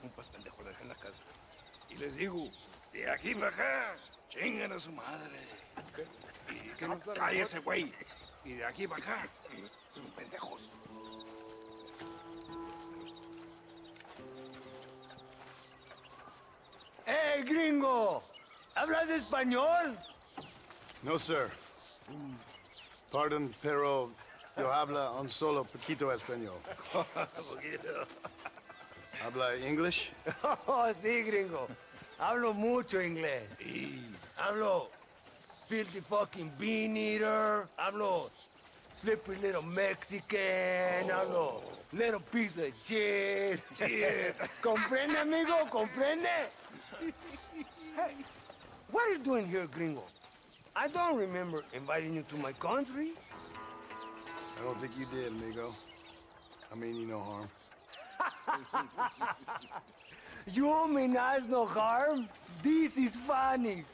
compas pendejos dejan la casa. Y les digo, de aquí para acá, chingan a su madre. ¿Qué? No, cállese, güey. Y de aquí para acá, pendejos. ¡Hey, gringo! ¿Hablas español? No, sir. Pardon, pero yo habla un solo poquito español. Poquito. ¿Habla English? Oh, sí, gringo. Hablo mucho inglés. Sí. Hablo filthy fucking bean eater. Hablo slippery little Mexican. Hablo little piece of shit. ¿Comprende, amigo? ¿Comprende? Hey, what are you doing here, gringo? I don't remember inviting you to my country. I don't think you did, amigo. I mean you no harm. You mean us no harm? This is funny.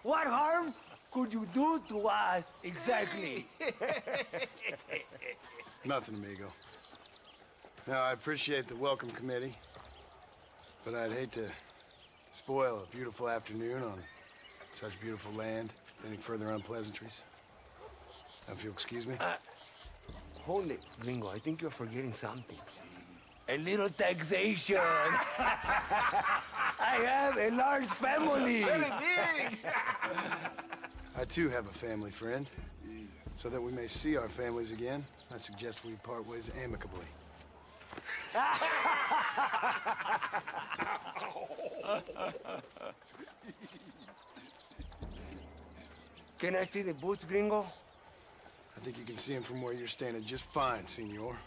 What harm could you do to us, exactly? Nothing, amigo. Now, I appreciate the welcome committee, but I'd hate to spoil a beautiful afternoon on such beautiful land. Any further unpleasantries? Now, if you'll excuse me. Hold it, gringo. I think you're forgetting something. A little taxation. I have a large family. Very big. I, too, have a family friend. So that we may see our families again, I suggest we part ways amicably. Can I see the boots, gringo? I think you can see him from where you're standing just fine, senor.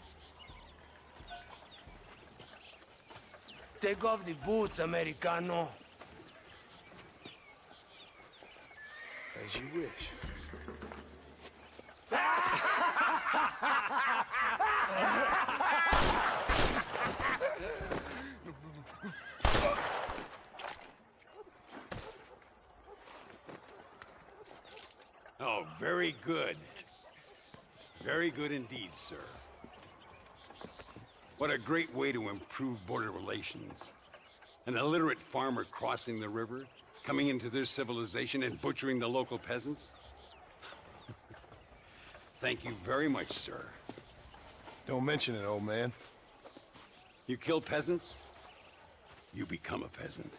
Take off the boots, Americano. As you wish. Oh, very good. Very good indeed, sir. What a great way to improve border relations. An illiterate farmer crossing the river, coming into their civilization and butchering the local peasants. Thank you very much, sir. Don't mention it, old man. You kill peasants, you become a peasant.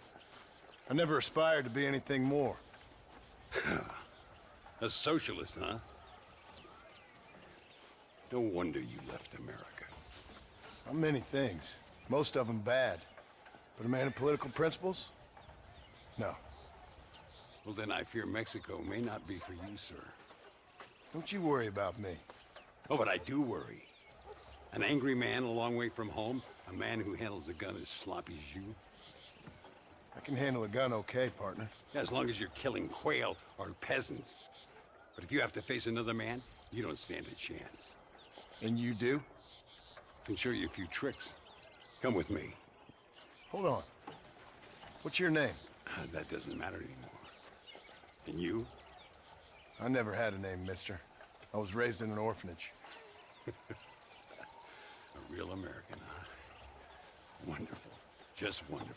I never aspired to be anything more. A socialist, huh? No wonder you left America. I'm many things. Most of them bad. But a man of political principles? No. Well, then I fear Mexico may not be for you, sir. Don't you worry about me. Oh, but I do worry. An angry man a long way from home, a man who handles a gun as sloppy as you. I can handle a gun okay, partner. Yeah, as long as you're killing quail or peasants. But if you have to face another man, you don't stand a chance. And you do? I can show you a few tricks. Come with me. Hold on. What's your name? That doesn't matter anymore. And you? I never had a name, mister. I was raised in an orphanage. A real American, huh? Wonderful. Just wonderful.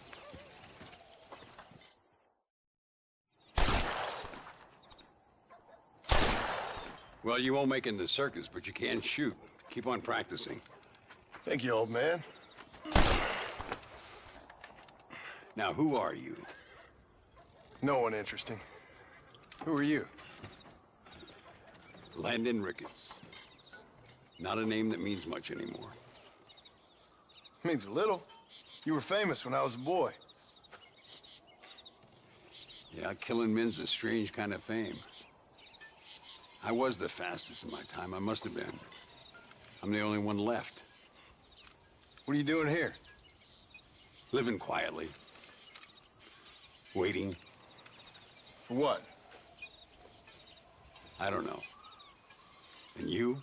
Well, you won't make it in the circus, but you can shoot. Keep on practicing. Thank you, old man. Now, who are you? No one interesting. Who are you? Landon Ricketts. Not a name that means much anymore. Means a little. You were famous when I was a boy. Yeah, killing men's a strange kind of fame. I was the fastest in my time. I must have been. I'm the only one left. What are you doing here? Living quietly. Waiting. For what? I don't know. And you?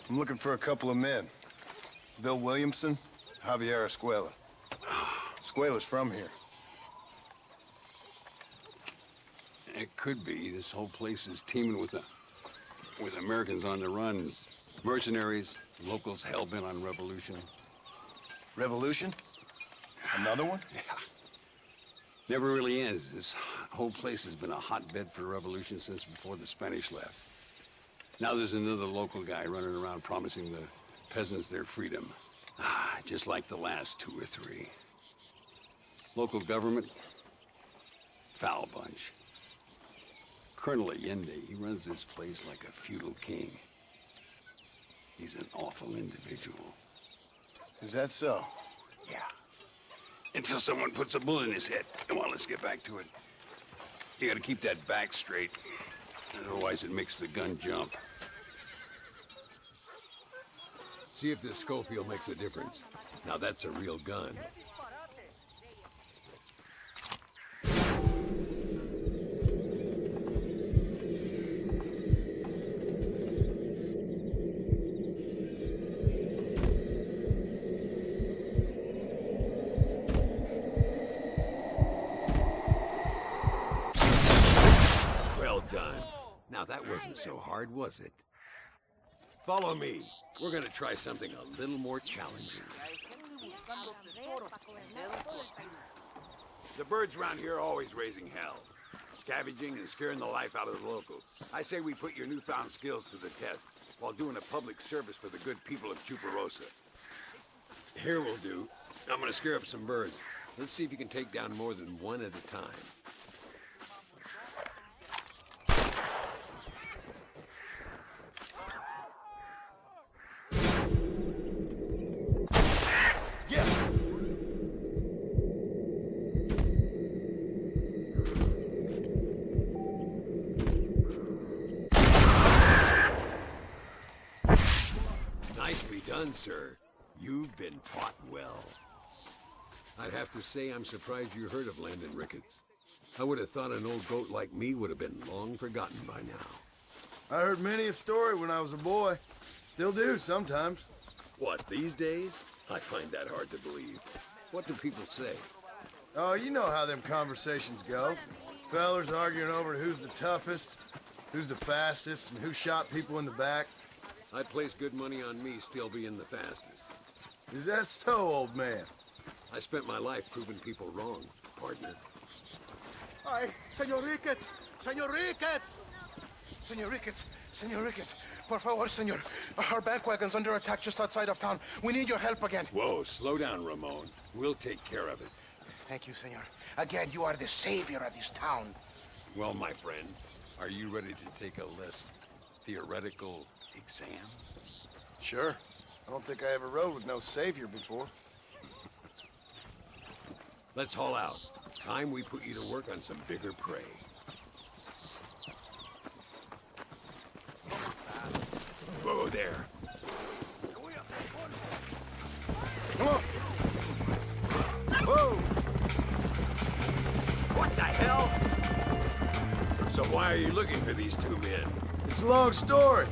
I'm looking for a couple of men. Bill Williamson, Javier Escuela. Escuela's from here. It could be. This whole place is teeming with Americans on the run. Mercenaries, locals hell-bent on revolution. Revolution? Another one? Yeah. Never really ends. This whole place has been a hotbed for revolution since before the Spanish left. Now there's another local guy running around promising the peasants their freedom. Just like the last 2 or 3. Local government, foul bunch. Colonel Allende, he runs this place like a feudal king. He's an awful individual. Is that so? Yeah. Until someone puts a bullet in his head. Come on, let's get back to it. You gotta keep that back straight. Otherwise it makes the gun jump. See if this Schofield makes a difference. Now that's a real gun. Well done. Now that wasn't so hard, was it? Follow me. We're gonna try something a little more challenging. The birds around here are always raising hell, scavenging and scaring the life out of the locals. I say we put your newfound skills to the test while doing a public service for the good people of Chuparosa. Here will do. I'm gonna scare up some birds. Let's see if you can take down more than one at a time. Nicely done, sir. You've been taught well. I'd have to say I'm surprised you heard of Landon Ricketts. I would have thought an old goat like me would have been long forgotten by now. I heard many a story when I was a boy. Still do sometimes. What, these days? I find that hard to believe. What do people say? Oh, you know how them conversations go. Fellers arguing over who's the toughest, who's the fastest, and who shot people in the back. I place good money on me still being the fastest. Is that so, old man? I spent my life proving people wrong, partner. Ay, Senor Ricketts! Senor Ricketts! Senor Ricketts! Senor Ricketts! Por favor, senor. Our bank wagon's under attack just outside of town. We need your help again. Whoa, slow down, Ramon. We'll take care of it. Thank you, senor. Again, you are the savior of this town. Well, my friend, are you ready to take a less theoretical exam? Sure. I don't think I ever rode with no savior before. Let's haul out. Time we put you to work on some bigger prey. Whoa there. Come on! Whoa! What the hell? So why are you looking for these 2 men? It's a long story.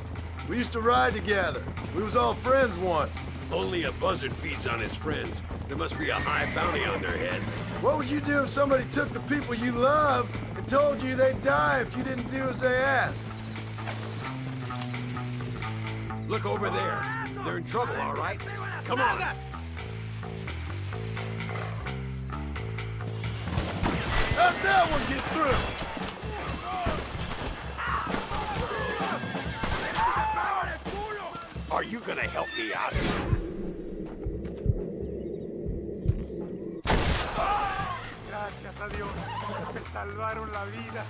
We used to ride together. We was all friends once. Only a buzzard feeds on his friends. There must be a high bounty on their heads. What would you do if somebody took the people you love and told you they'd die if you didn't do as they asked? Look over there. They're in trouble, all right? Come on. How'd that one get through? Are you gonna help me out? Gracias a Dios, me salvaron la vida.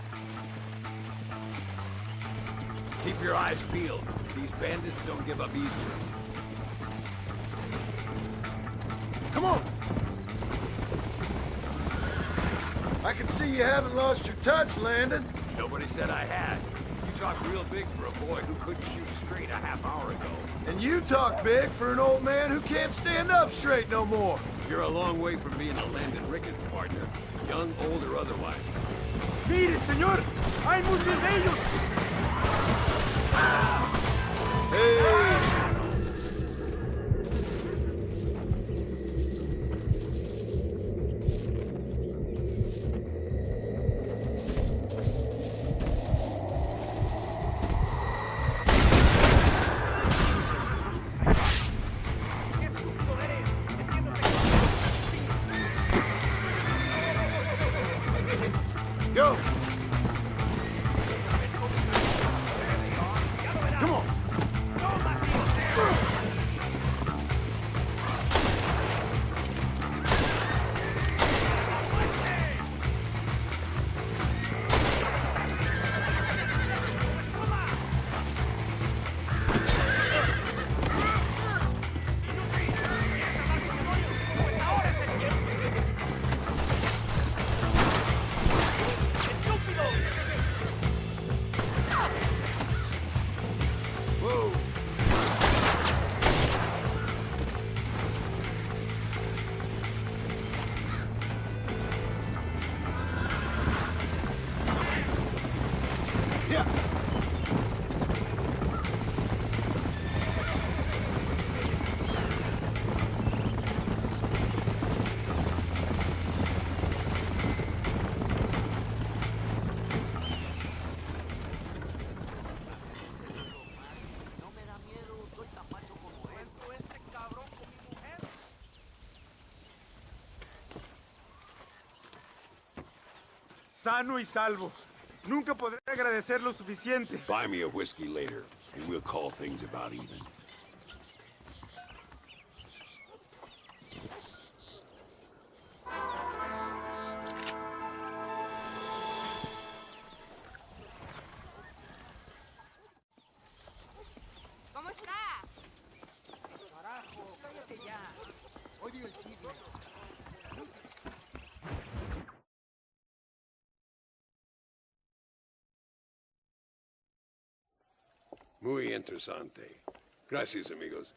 Keep your eyes peeled. These bandits don't give up easily. Come on! I can see you haven't lost your touch, Landon. Nobody said I had. You talk real big for a boy who couldn't shoot straight a half hour ago. And you talk big for an old man who can't stand up straight no more. You're a long way from being a Landon Ricketts partner, young, old, or otherwise. Mire, señor, hay muchos de ellos. Hey! Go! Come on! Sano y salvo. Nunca podré agradecer lo suficiente. Buy me a whiskey later, and we'll call things about even. ¿Cómo está? Carajo, cállate ya. Odio el chisme. Muy interesante. Gracias, amigos.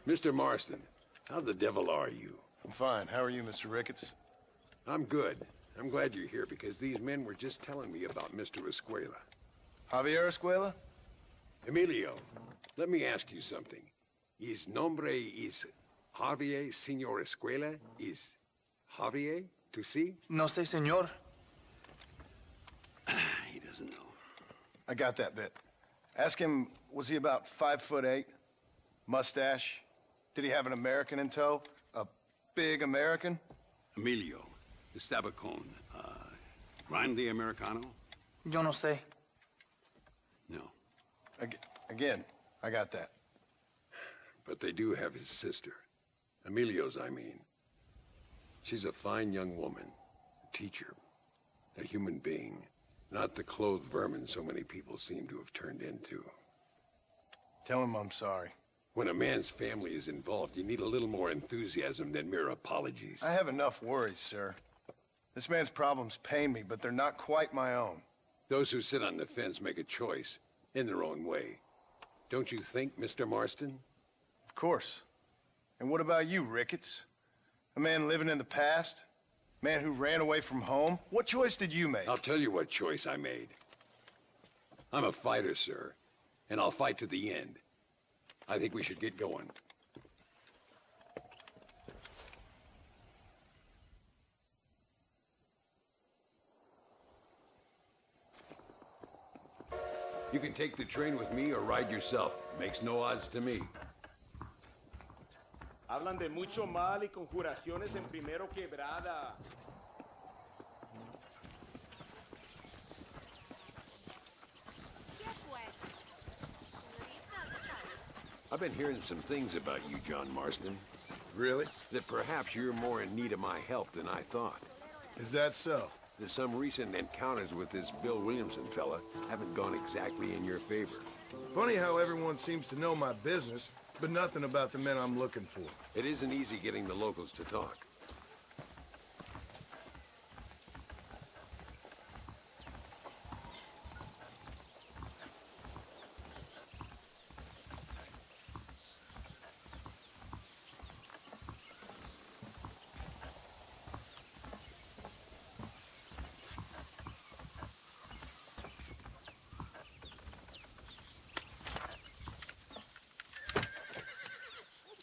Mr. Marston, how the devil are you? I'm fine. How are you, Mr. Ricketts? I'm good. I'm glad you're here because these men were just telling me about Mr. Escuela. Javier Escuela? Emilio, let me ask you something. His nombre is Javier Señor Escuela? Is Javier to see? No sé, señor. He doesn't know. I got that bit. Ask him, was he about 5'8"? Mustache? Did he have an American in tow? A big American? Emilio, the Stabacone, grande Americano? Yo no sé. No. Again, I got that. But they do have his sister. Emilio's, I mean. She's a fine young woman, a teacher, a human being. Not the clothed vermin so many people seem to have turned into. Tell him I'm sorry. When a man's family is involved, you need a little more enthusiasm than mere apologies. I have enough worries, sir. This man's problems pain me, but they're not quite my own. Those who sit on the fence make a choice, in their own way. Don't you think, Mr. Marston? Of course. And what about you, Ricketts? A man living in the past? Man who ran away from home? What choice did you make? I'll tell you what choice I made. I'm a fighter, sir, and I'll fight to the end. I think we should get going. You can take the train with me or ride yourself. Makes no odds to me. Hablan de mucho mal y conjuraciones en Primero Quebrada. ¿Qué fue? Señorita, ¿qué tal? I've been hearing some things about you, John Marston. Really? That perhaps you're more in need of my help than I thought. Is that so? That some recent encounters with this Bill Williamson fella haven't gone exactly in your favor. Funny how everyone seems to know my business, but nothing about the men I'm looking for. It isn't easy getting the locals to talk.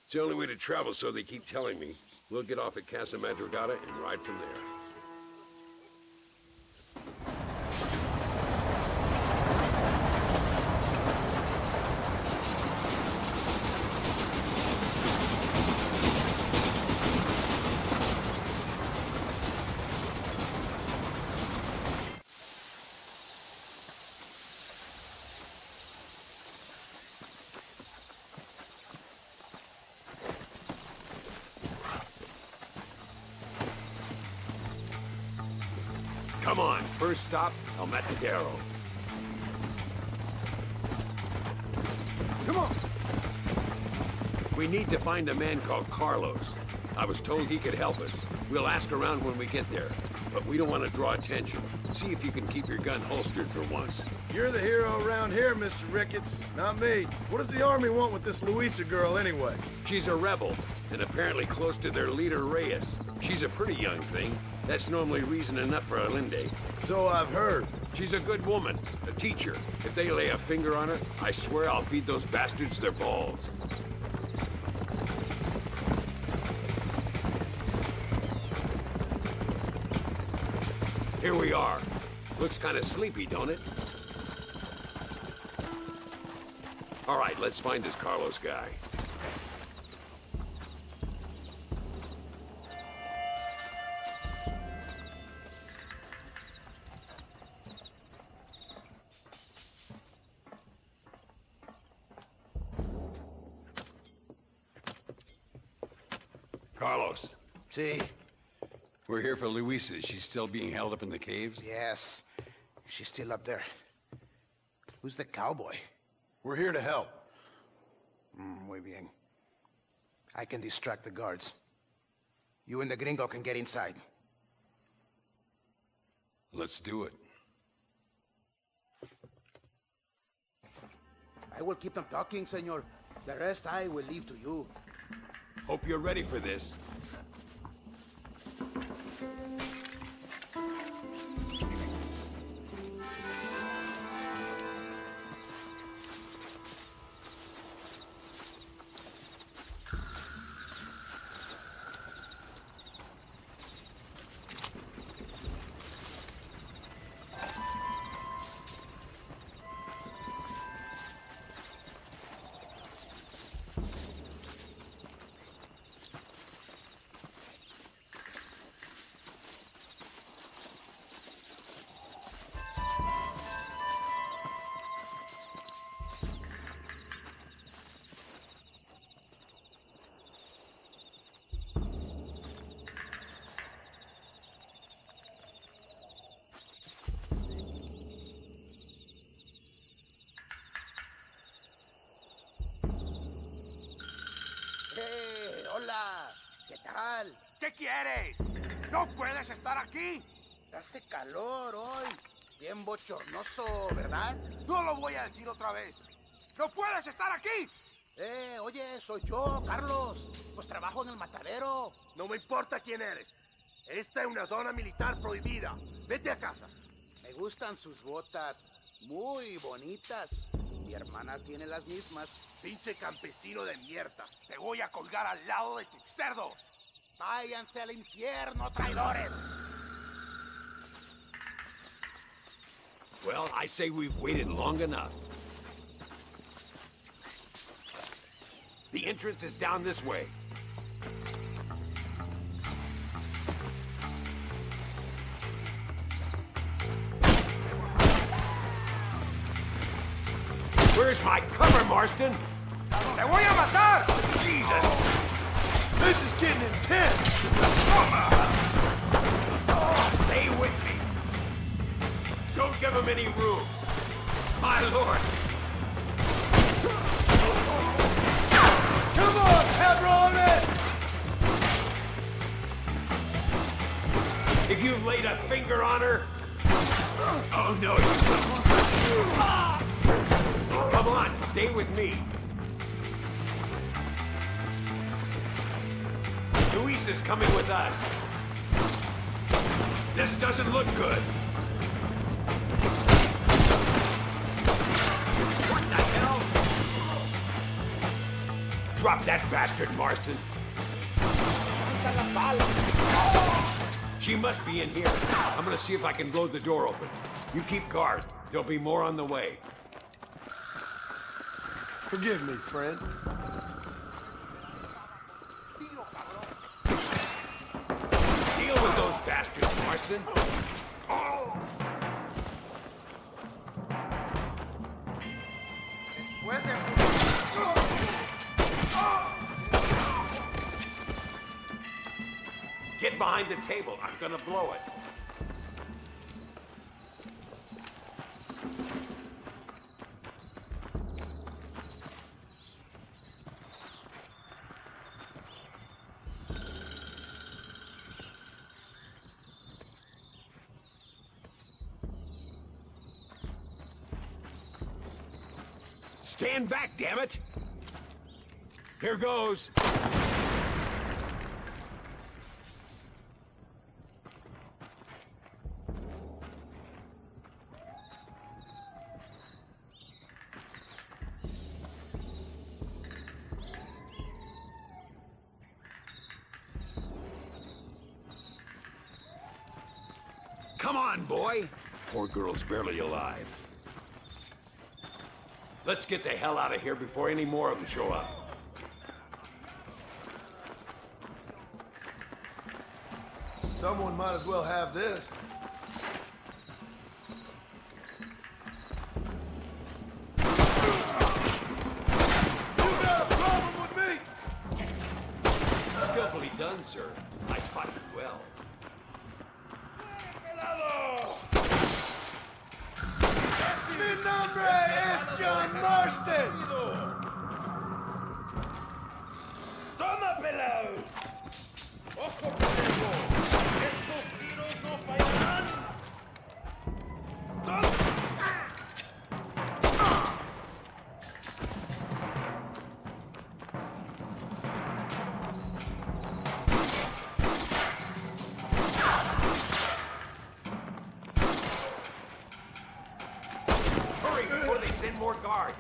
It's the only way to travel, so they keep telling me. We'll get off at Casa Madrugada and ride from there. Come on, first stop, El Matadero. Come on! We need to find a man called Carlos. I was told he could help us. We'll ask around when we get there. But we don't want to draw attention. See if you can keep your gun holstered for once. You're the hero around here, Mr. Ricketts, not me. What does the army want with this Luisa girl anyway? She's a rebel, and apparently close to their leader, Reyes. She's a pretty young thing. That's normally reason enough for Allende. So I've heard. She's a good woman, a teacher. If they lay a finger on her, I swear I'll feed those bastards their balls. Here we are. Looks kind of sleepy, don't it? All right, let's find this Carlos guy. Carlos. See? We're here for Luisa. She's still being held up in the caves? Yes. She's still up there. Who's the cowboy? We're here to help. Muy bien. I can distract the guards. You and the gringo can get inside. Let's do it. I will keep them talking, senor. The rest I will leave to you. Hope you're ready for this. Hola. ¿Qué tal? ¿Qué quieres? ¿No puedes estar aquí? Hace calor hoy. Bien bochornoso, ¿verdad? No lo voy a decir otra vez. ¡No puedes estar aquí! Oye, soy yo, Carlos. Pues trabajo en el matadero. No me importa quién eres. Esta es una zona militar prohibida. Vete a casa. Me gustan sus botas. Muy bonitas. Mi hermana tiene las mismas. Pinche campesino de mierda. Te voy a colgar al lado de tus cerdos. Váyanse al infierno, traidores. Well, I say we've waited long enough. The entrance is down this way. Where's my cover, Marston? ¡Te voy a matar! Jesus! This is getting intense! Stay with me. Don't give him any room. My lord. Come on, cabrones! If you've laid a finger on her... Oh, no, you don't. Come on, stay with me. Luisa's coming with us. This doesn't look good. What the hell? Drop that bastard, Marston. She must be in here. I'm gonna see if I can blow the door open. You keep guard. There'll be more on the way. Forgive me, friend. Deal with those bastards, Marston. Get behind the table. I'm gonna blow it. Stand back, damn it! Here goes. Come on, boy. Poor girl's barely alive. Let's get the hell out of here before any more of them show up. Someone might as well have this. You got a problem with me? Skillfully done, sir. I taught you well. Mi nombre es John Marston! ¡Toma, pelado! ¡Ojo, pelado! ¡Estos tiros no fallarán! ¡Toma! Hurry before they send more guards.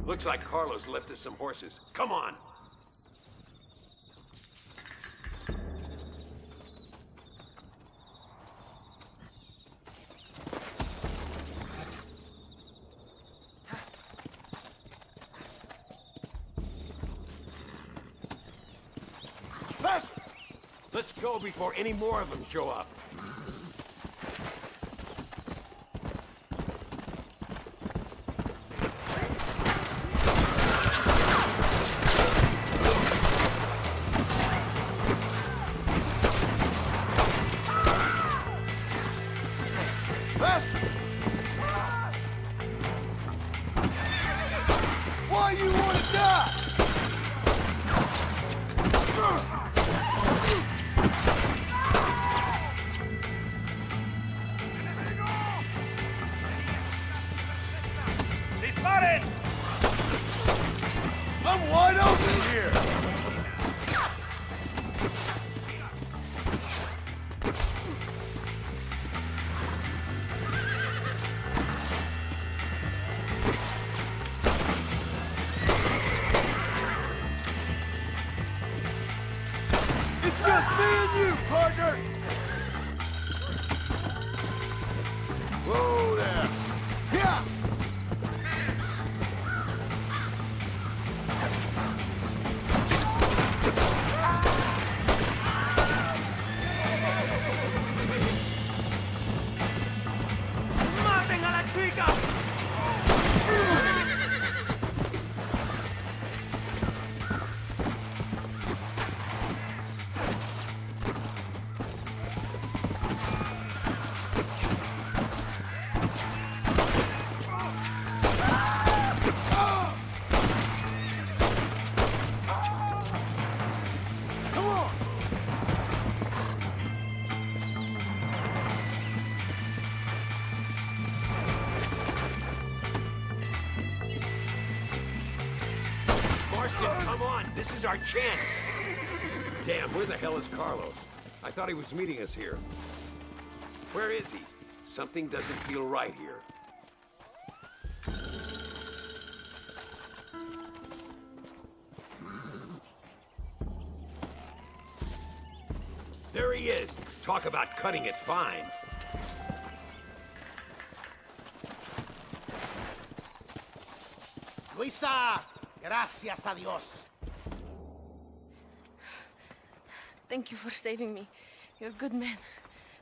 Looks like Carlos left us some horses. Come on! Let's go before any more of them show up. Why you wanna die? ¡Disparen! I'm wide open here! It's just me and you, partner! Whoa there! Yeah! ¡Maten a la chica! Come on! Marston, come on! This is our chance! Damn, where the hell is Carlos? I thought he was meeting us here. Where is he? Something doesn't feel right here. There he is! Talk about cutting it fine. Luisa, gracias a Dios. Thank you for saving me. You're good men.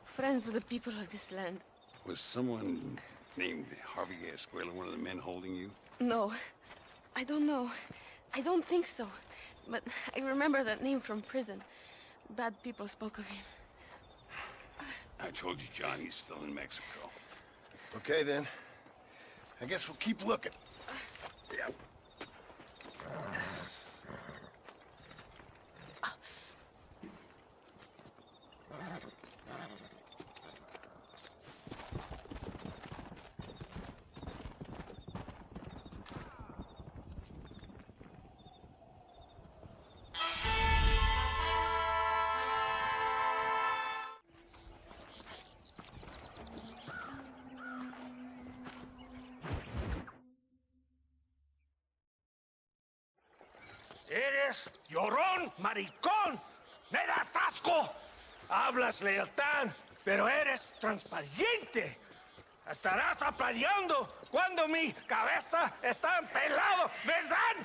Friends of the people of this land. Was someone named Harvey Escuela one of the men holding you? No, I don't know. I don't think so. But I remember that name from prison. Bad people spoke of him. I told you, John, he's still in Mexico. Okay, then. I guess we'll keep looking. Eres llorón, maricón. ¡Me das asco! Hablas lealtad, pero eres transparente. Estarás aplaudiendo cuando mi cabeza está pelado, ¿verdad?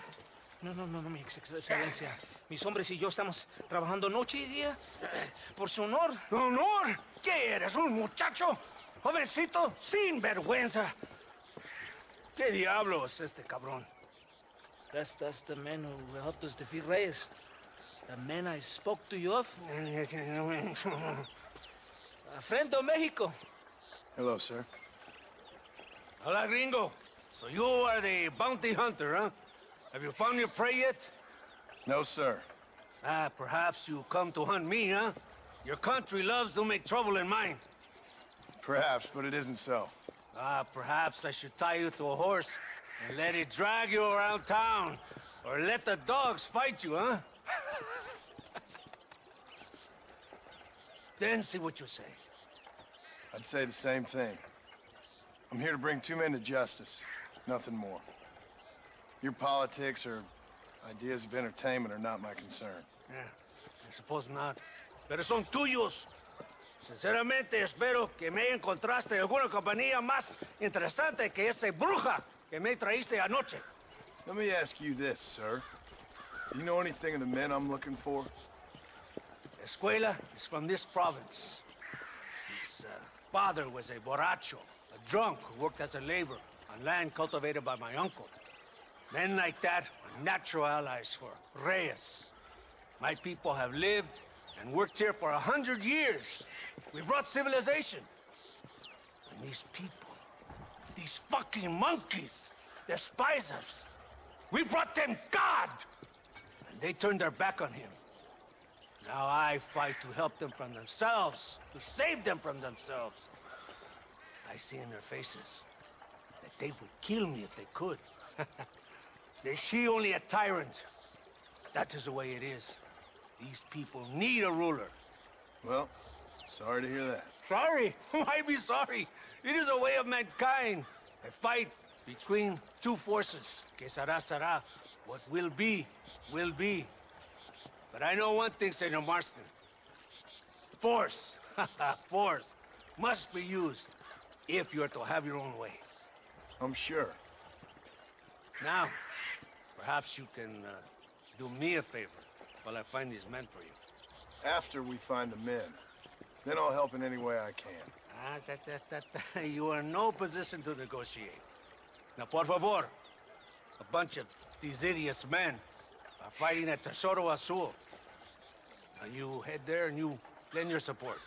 No, mi excelencia. Mis hombres y yo estamos trabajando noche y día por su honor. ¿Honor? ¿Qué eres, un muchacho? Jovencito sin vergüenza. ¿Qué diablo es este cabrón? That's the man who helped us defeat Reyes. The man I spoke to you of. Frente Mexico. Hello, sir. Hola, gringo. So you are the bounty hunter, huh? Have you found your prey yet? No, sir. Perhaps you come to hunt me, huh? Your country loves to make trouble in mine. Perhaps, but it isn't so. Perhaps I should tie you to a horse and let it drag you around town. Or let the dogs fight you, huh? Then see what you say. I'd say the same thing. I'm here to bring two men to justice, nothing more. Your politics or ideas of entertainment are not my concern. Yeah, I suppose not. Pero son tuyos. Sinceramente, espero que me encontraste alguna compañía más interesante que esa bruja que me traíste anoche. Let me ask you this, sir. Do you know anything of the men I'm looking for? Escuela is from this province. His father was a borracho, a drunk who worked as a laborer on land cultivated by my uncle. Men like that are natural allies for Reyes. My people have lived and worked here for 100 years. We brought civilization. And these people, these fucking monkeys, despise us. We brought them God! And they turned their back on him. Now I fight to help them from themselves, to save them from themselves. I see in their faces that they would kill me if they could. They see only a tyrant. That is the way it is. These people need a ruler. Well, sorry to hear that. Sorry? Why be sorry? It is a way of mankind. A fight between two forces. Que será. What will be, will be. But I know one thing, Senor Marston. Force, force, must be used if you're to have your own way. I'm sure. Now, perhaps you can do me a favor while I find these men for you. After we find the men, then I'll help in any way I can. You are in no position to negotiate. Now, por favor, a bunch of these idiots men are fighting at Tesoro Azul. Now you head there and you lend your support.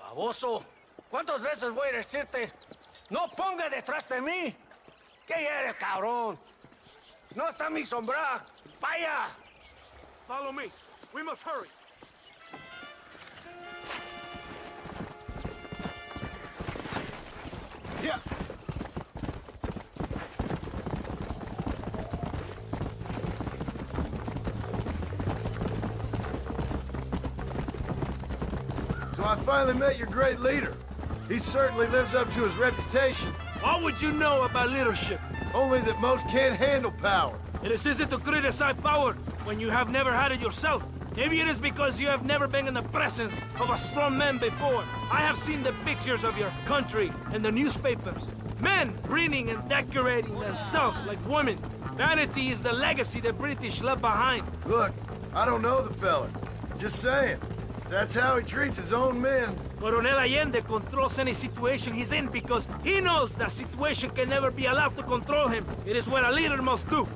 Baboso, ¿cuántas veces voy a decirte? No ponga detrás de mí. ¿Qué eres, cabrón? No está mi sombra. Vaya. Follow me. We must hurry. Yeah. So I finally met your great leader. He certainly lives up to his reputation. What would you know about leadership? Only that most can't handle power. It is easy to criticize power when you have never had it yourself. Maybe it is because you have never been in the presence of a strong man before. I have seen the pictures of your country in the newspapers. Men grinning and decorating themselves like women. Vanity is the legacy the British left behind. Look, I don't know the fella. Just saying. That's how he treats his own men. Coronel Allende controls any situation he's in because he knows that situation can never be allowed to control him. It is what a leader must do.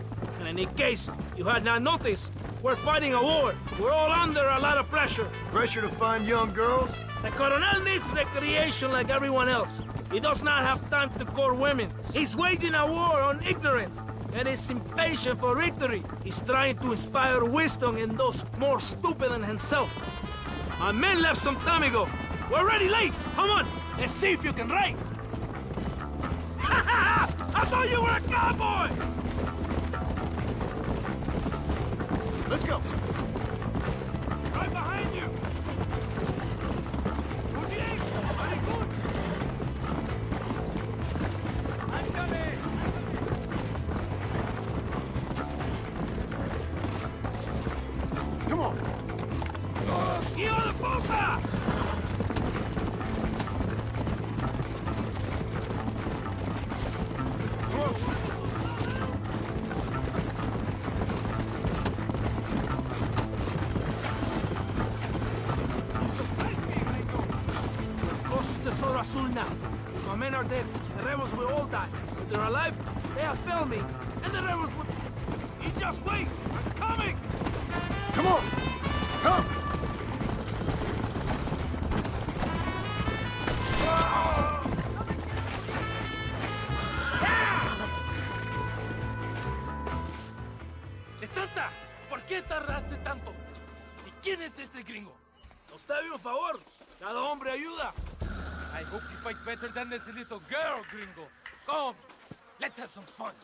And in case you had not noticed, We're fighting a war. We're all under a lot of pressure. Pressure to find young girls? The Coronel needs recreation like everyone else. He does not have time to court women. He's waging a war on ignorance, and is impatient for victory. He's trying to inspire wisdom in those more stupid than himself. My men left some time ago. We're already late. Come on, let's see if you can write. I thought you were a cowboy! Let's go. Right behind you! Muy bien! Very good! I'm coming! Come on. ¡Hijo de puta! Azul now. My men are dead. The rebels will all die. If they're alive, they have failed me. And the rebels will... You just wait! I'm coming! Come on! Come! ¡Santa! ¿Por qué tardaste tanto? ¿Y quién es este gringo? Nos debe un favor. Cada hombre ayuda. I hope you fight better than this little girl, gringo. Come, let's have some fun.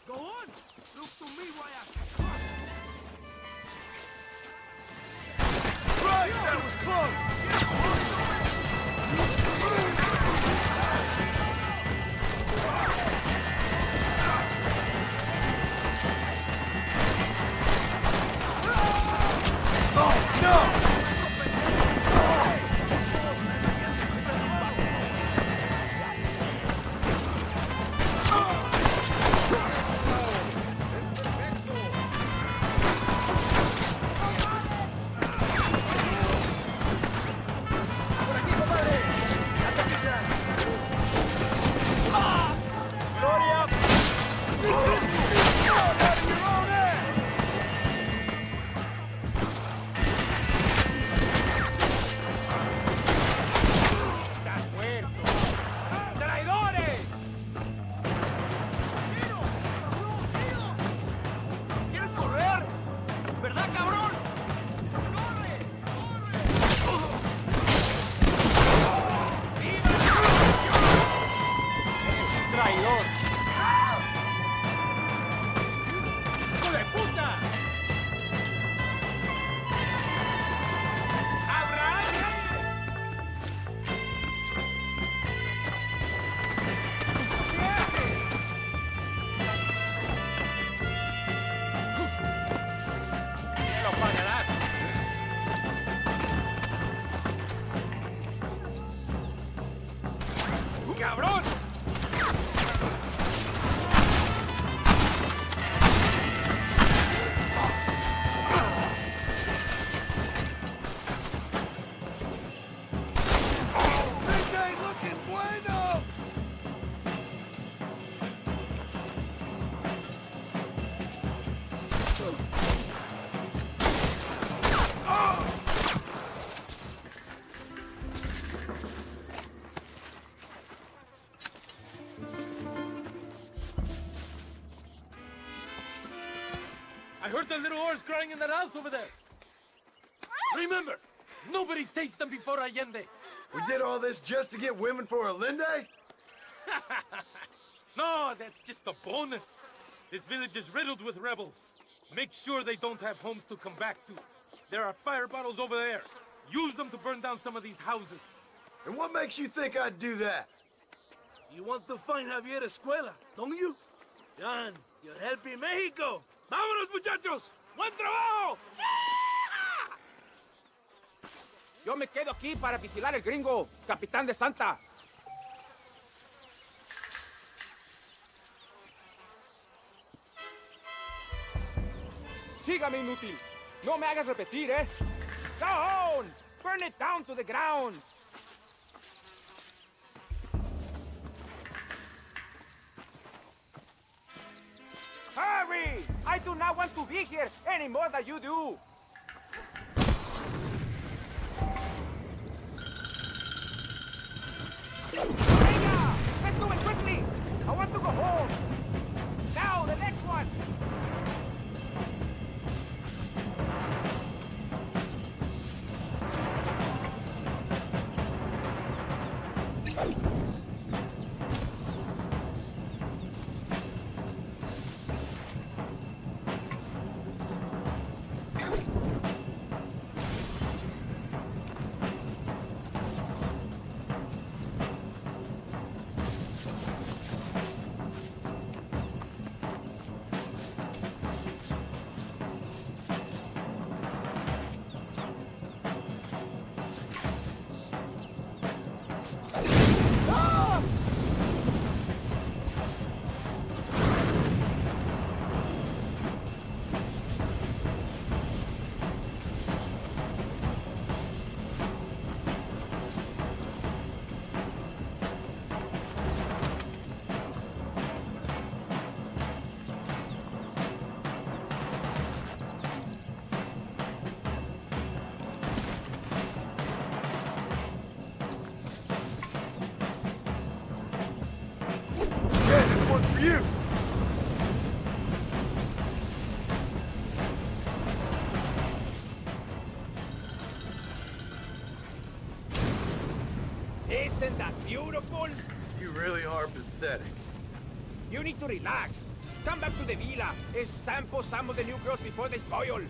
Go on! Look to me while I... Right! That was close! Oh, no! I heard the little horse crying in that house over there. Remember, nobody takes them before Allende. We did all this just to get women for Allende? No, that's just a bonus. This village is riddled with rebels. Make sure they don't have homes to come back to. There are fire bottles over there. Use them to burn down some of these houses. And what makes you think I'd do that? You want to find Javier Escuela, don't you? John, you're helping Mexico. ¡Vámonos, muchachos! ¡Buen trabajo! Yo me quedo aquí para vigilar el gringo, capitán de Santa. Sígame, inútil. No me hagas repetir, ¿eh? Go on! Burn it down to the ground! Hurry! I do not want to be here any more than you do! Venga! Let's do it quickly! I want to go home! Now, the next one! For you! Isn't that beautiful? You really are pathetic. You need to relax. Come back to the villa and sample some of the new girls before they spoil.